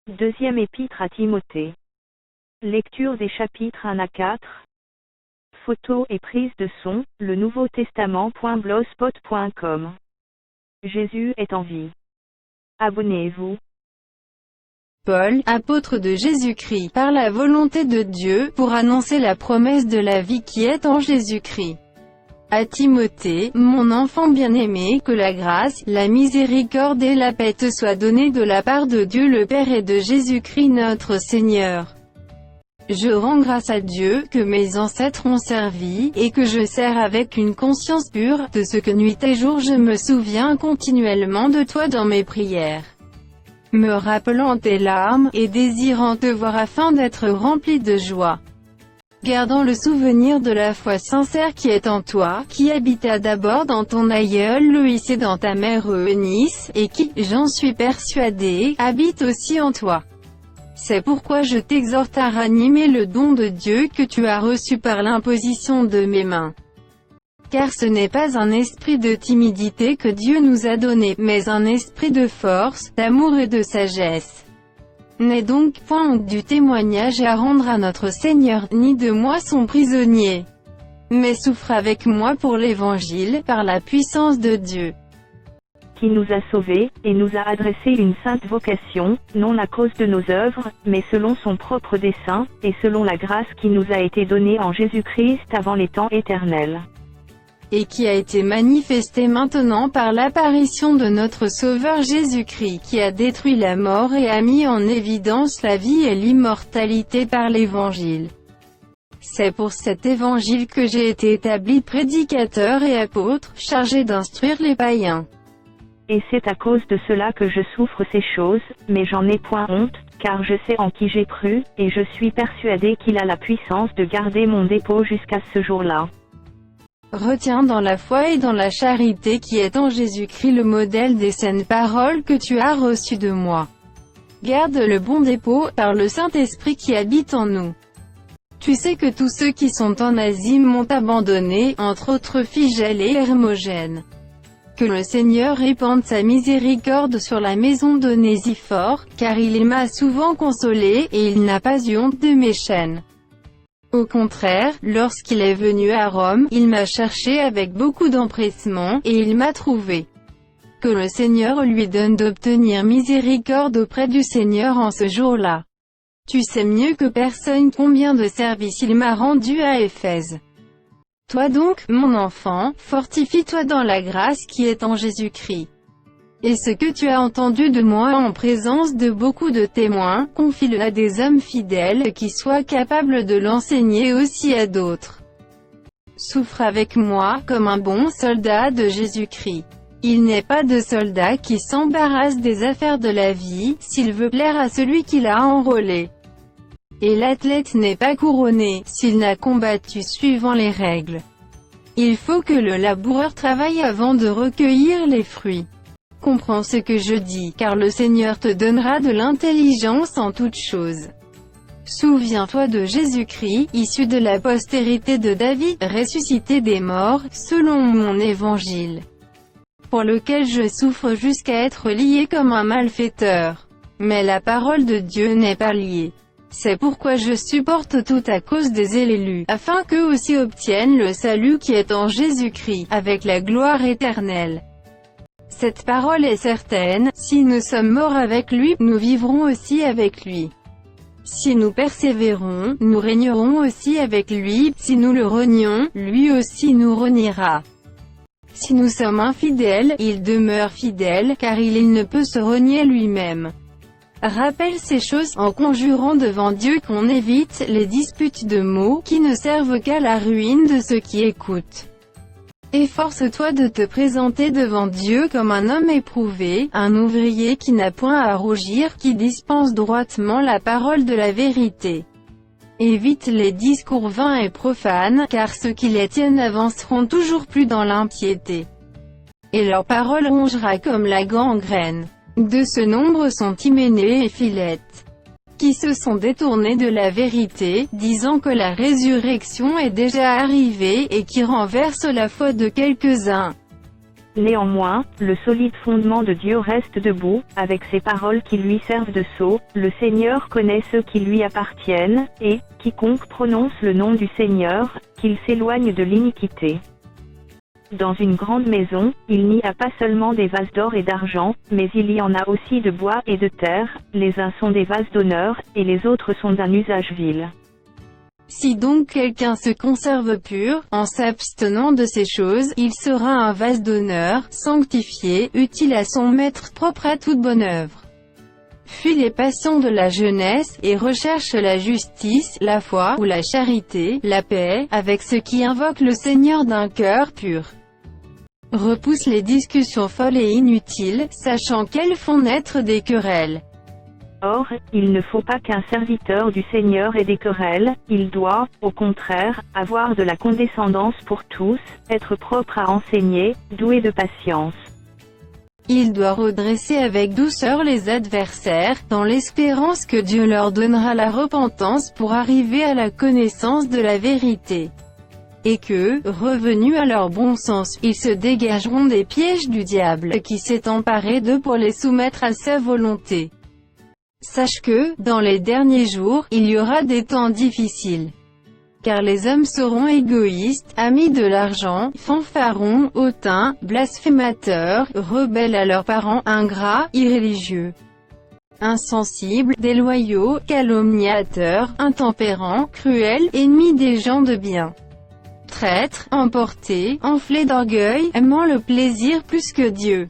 Deuxième épître à Timothée. Lectures des chapitres 1 à 4. Photos et prises de son, le Nouveau Testament.blogspot.com. Jésus est en vie. Abonnez-vous. Paul, apôtre de Jésus-Christ, par la volonté de Dieu, pour annoncer la promesse de la vie qui est en Jésus-Christ. À Timothée, mon enfant bien-aimé, que la grâce, la miséricorde et la paix te soient données de la part de Dieu le Père et de Jésus-Christ notre Seigneur. Je rends grâce à Dieu, que mes ancêtres ont servi, et que je sers avec une conscience pure, de ce que nuit et jour je me souviens continuellement de toi dans mes prières, me rappelant tes larmes, et désirant te voir afin d'être rempli de joie. Gardant le souvenir de la foi sincère qui est en toi, qui habita d'abord dans ton aïeul Loïs et dans ta mère Eunice, et qui, j'en suis persuadé, habite aussi en toi. C'est pourquoi je t'exhorte à ranimer le don de Dieu que tu as reçu par l'imposition de mes mains. Car ce n'est pas un esprit de timidité que Dieu nous a donné, mais un esprit de force, d'amour et de sagesse. N'aie donc point honte du témoignage à rendre à notre Seigneur, ni de moi son prisonnier. Mais souffre avec moi pour l'Évangile, par la puissance de Dieu, Qui nous a sauvés, et nous a adressé une sainte vocation, non à cause de nos œuvres, mais selon son propre dessein, et selon la grâce qui nous a été donnée en Jésus-Christ avant les temps éternels. et qui a été manifesté maintenant par l'apparition de notre Sauveur Jésus-Christ, qui a détruit la mort et a mis en évidence la vie et l'immortalité par l'Évangile. C'est pour cet Évangile que j'ai été établi prédicateur et apôtre, chargé d'instruire les païens. Et c'est à cause de cela que je souffre ces choses, mais j'en ai point honte, car je sais en qui j'ai cru, et je suis persuadé qu'il a la puissance de garder mon dépôt jusqu'à ce jour-là. Retiens dans la foi et dans la charité qui est en Jésus-Christ le modèle des saines paroles que tu as reçues de moi. Garde le bon dépôt, par le Saint-Esprit qui habite en nous. Tu sais que tous ceux qui sont en Asie m'ont abandonné, entre autres Phygel et Hermogène. Que le Seigneur répande sa miséricorde sur la maison d'Onésiphore, car il m'a souvent consolé, et il n'a pas eu honte de mes chaînes. Au contraire, lorsqu'il est venu à Rome, il m'a cherché avec beaucoup d'empressement, et il m'a trouvé. Que le Seigneur lui donne d'obtenir miséricorde auprès du Seigneur en ce jour-là. Tu sais mieux que personne combien de services il m'a rendu à Éphèse. Toi donc, mon enfant, fortifie-toi dans la grâce qui est en Jésus-Christ. Et ce que tu as entendu de moi en présence de beaucoup de témoins, confie-le à des hommes fidèles qui soient capables de l'enseigner aussi à d'autres. Souffre avec moi, comme un bon soldat de Jésus-Christ. Il n'est pas de soldat qui s'embarrasse des affaires de la vie, s'il veut plaire à celui qui l'a enrôlé. Et l'athlète n'est pas couronné, s'il n'a combattu suivant les règles. Il faut que le laboureur travaille avant de recueillir les fruits. Comprends ce que je dis, car le Seigneur te donnera de l'intelligence en toutes choses. Souviens-toi de Jésus-Christ, issu de la postérité de David, ressuscité des morts, selon mon évangile, pour lequel je souffre jusqu'à être lié comme un malfaiteur. Mais la parole de Dieu n'est pas liée. C'est pourquoi je supporte tout à cause des élus, afin qu'eux aussi obtiennent le salut qui est en Jésus-Christ, avec la gloire éternelle. Cette parole est certaine, si nous sommes morts avec lui, nous vivrons aussi avec lui. Si nous persévérons, nous régnerons aussi avec lui, si nous le renions, lui aussi nous reniera. Si nous sommes infidèles, il demeure fidèle, car il ne peut se renier lui-même. Rappelle ces choses, en conjurant devant Dieu qu'on évite les disputes de mots, qui ne servent qu'à la ruine de ceux qui écoutent. Efforce-toi de te présenter devant Dieu comme un homme éprouvé, un ouvrier qui n'a point à rougir, qui dispense droitement la parole de la vérité. Évite les discours vains et profanes, car ceux qui les tiennent avanceront toujours plus dans l'impiété. Et leur parole rongera comme la gangrène. De ce nombre sont Hyménée et Philette, qui se sont détournés de la vérité, disant que la résurrection est déjà arrivée, et qui renversent la foi de quelques-uns. Néanmoins, le solide fondement de Dieu reste debout, avec ses paroles qui lui servent de sceau. Le Seigneur connaît ceux qui lui appartiennent, et, quiconque prononce le nom du Seigneur, qu'il s'éloigne de l'iniquité. Dans une grande maison, il n'y a pas seulement des vases d'or et d'argent, mais il y en a aussi de bois et de terre, les uns sont des vases d'honneur, et les autres sont d'un usage vil. Si donc quelqu'un se conserve pur, en s'abstenant de ces choses, il sera un vase d'honneur, sanctifié, utile à son maître, propre à toute bonne œuvre. Fuis les passions de la jeunesse, et recherche la justice, la foi, ou la charité, la paix, avec ceux qui invoquent le Seigneur d'un cœur pur. Repousse les discussions folles et inutiles, sachant qu'elles font naître des querelles. Or, il ne faut pas qu'un serviteur du Seigneur ait des querelles, il doit, au contraire, avoir de la condescendance pour tous, être propre à enseigner, doué de patience. Il doit redresser avec douceur les adversaires, dans l'espérance que Dieu leur donnera la repentance pour arriver à la connaissance de la vérité. Et que, revenus à leur bon sens, ils se dégageront des pièges du diable, qui s'est emparé d'eux pour les soumettre à sa volonté. Sache que, dans les derniers jours, il y aura des temps difficiles. Car les hommes seront égoïstes, amis de l'argent, fanfarons, hautains, blasphémateurs, rebelles à leurs parents, ingrats, irréligieux, insensibles, déloyaux, calomniateurs, intempérants, cruels, ennemis des gens de bien, traîtres, emportés, enflés d'orgueil, aimant le plaisir plus que Dieu,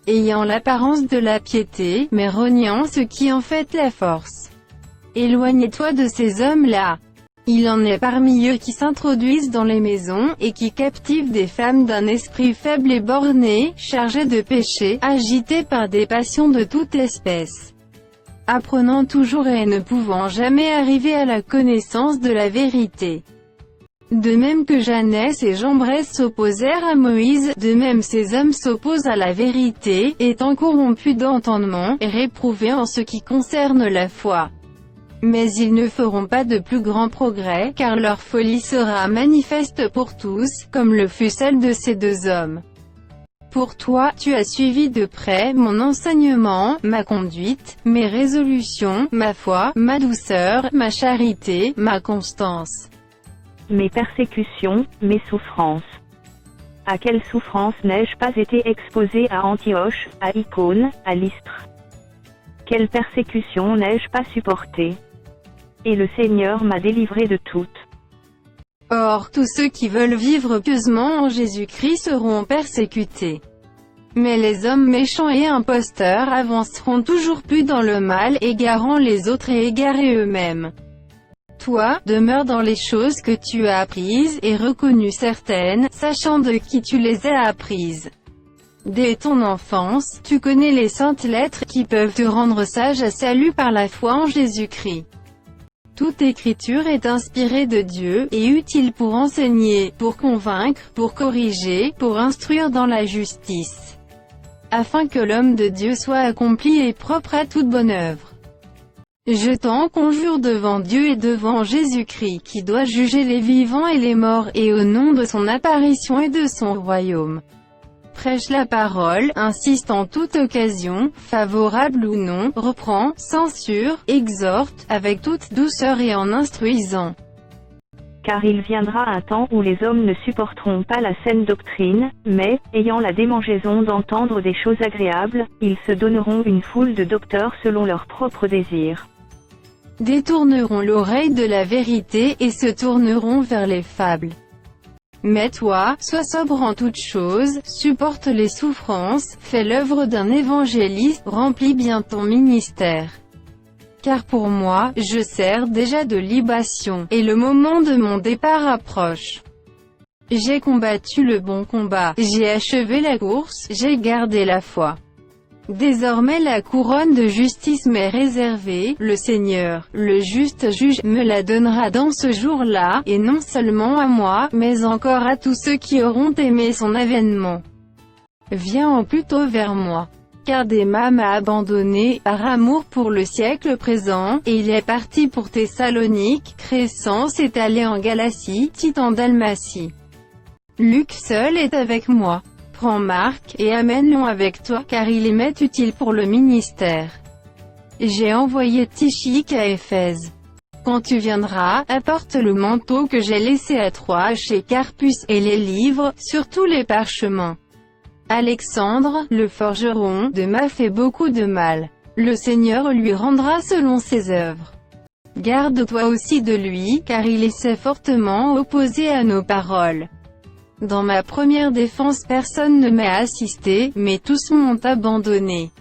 ayant l'apparence de la piété, mais reniant ce qui en fait la force. Éloignez-toi de ces hommes-là. Il en est parmi eux qui s'introduisent dans les maisons, et qui captivent des femmes d'un esprit faible et borné, chargées de péché, agitées par des passions de toute espèce, apprenant toujours et ne pouvant jamais arriver à la connaissance de la vérité. De même que Janès et Jambres s'opposèrent à Moïse, de même ces hommes s'opposent à la vérité, étant corrompus d'entendement, et réprouvés en ce qui concerne la foi. Mais ils ne feront pas de plus grands progrès, car leur folie sera manifeste pour tous, comme le fut celle de ces deux hommes. Pour toi, tu as suivi de près mon enseignement, ma conduite, mes résolutions, ma foi, ma douceur, ma charité, ma constance, mes persécutions, mes souffrances. À quelles souffrances n'ai-je pas été exposé à Antioche, à Icône, à Lystre? Quelles persécutions n'ai-je pas supportées? Et le Seigneur m'a délivré de toutes. Or, tous ceux qui veulent vivre pieusement en Jésus-Christ seront persécutés. Mais les hommes méchants et imposteurs avanceront toujours plus dans le mal, égarant les autres et égarés eux-mêmes. Toi, demeure dans les choses que tu as apprises, et reconnues certaines, sachant de qui tu les as apprises. Dès ton enfance, tu connais les saintes lettres, qui peuvent te rendre sage à salut par la foi en Jésus-Christ. Toute écriture est inspirée de Dieu, et utile pour enseigner, pour convaincre, pour corriger, pour instruire dans la justice, afin que l'homme de Dieu soit accompli et propre à toute bonne œuvre. Je t'en conjure devant Dieu et devant Jésus-Christ, qui doit juger les vivants et les morts, et au nom de son apparition et de son royaume. Prêche la parole, insiste en toute occasion, favorable ou non, reprend, censure, exhorte, avec toute douceur et en instruisant. Car il viendra un temps où les hommes ne supporteront pas la saine doctrine, mais, ayant la démangeaison d'entendre des choses agréables, ils se donneront une foule de docteurs selon leurs propres désirs. Détourneront l'oreille de la vérité et se tourneront vers les fables. Mais toi, sois sobre en toutes choses, supporte les souffrances, fais l'œuvre d'un évangéliste, remplis bien ton ministère. Car pour moi, je sers déjà de libation, et le moment de mon départ approche. J'ai combattu le bon combat, j'ai achevé la course, j'ai gardé la foi. Désormais la couronne de justice m'est réservée, le Seigneur, le juste juge, me la donnera dans ce jour-là, et non seulement à moi, mais encore à tous ceux qui auront aimé son avènement. Viens en plutôt vers moi. Car Déma m'a abandonné, par amour pour le siècle présent, et il est parti pour Thessalonique, Crescence est allé en Galatie, Tite en Dalmatie. Luc seul est avec moi. Prends Marc, et amène-le avec toi, car il m'est utile pour le ministère. J'ai envoyé Tychik à Éphèse. Quand tu viendras, apporte le manteau que j'ai laissé à Troie chez Carpus, et les livres, surtout les parchemins. Alexandre, le forgeron, m'a fait beaucoup de mal. Le Seigneur lui rendra selon ses œuvres. Garde-toi aussi de lui, car il s'est fortement opposé à nos paroles. Dans ma première défense personne ne m'a assisté, mais tous m'ont abandonné.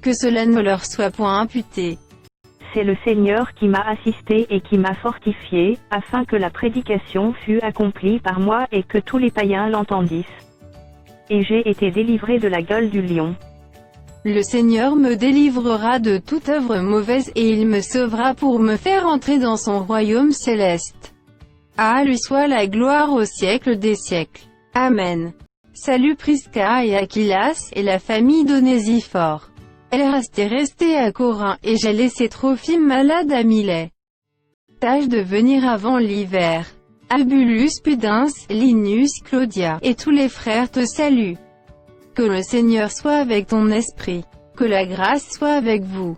Que cela ne leur soit point imputé. C'est le Seigneur qui m'a assisté et qui m'a fortifié, afin que la prédication fût accomplie par moi et que tous les païens l'entendissent. Et j'ai été délivré de la gueule du lion. Le Seigneur me délivrera de toute œuvre mauvaise et il me sauvera pour me faire entrer dans son royaume céleste. À lui soit la gloire au siècle des siècles. Amen. Salut Prisca et Aquilas, et la famille d'Onésiphore. Erast est resté à Corinthe, et j'ai laissé Trophime malade à Milet. Tâche de venir avant l'hiver. Abulus Pudens, Linus, Claudia, et tous les frères te saluent. Que le Seigneur soit avec ton esprit. Que la grâce soit avec vous.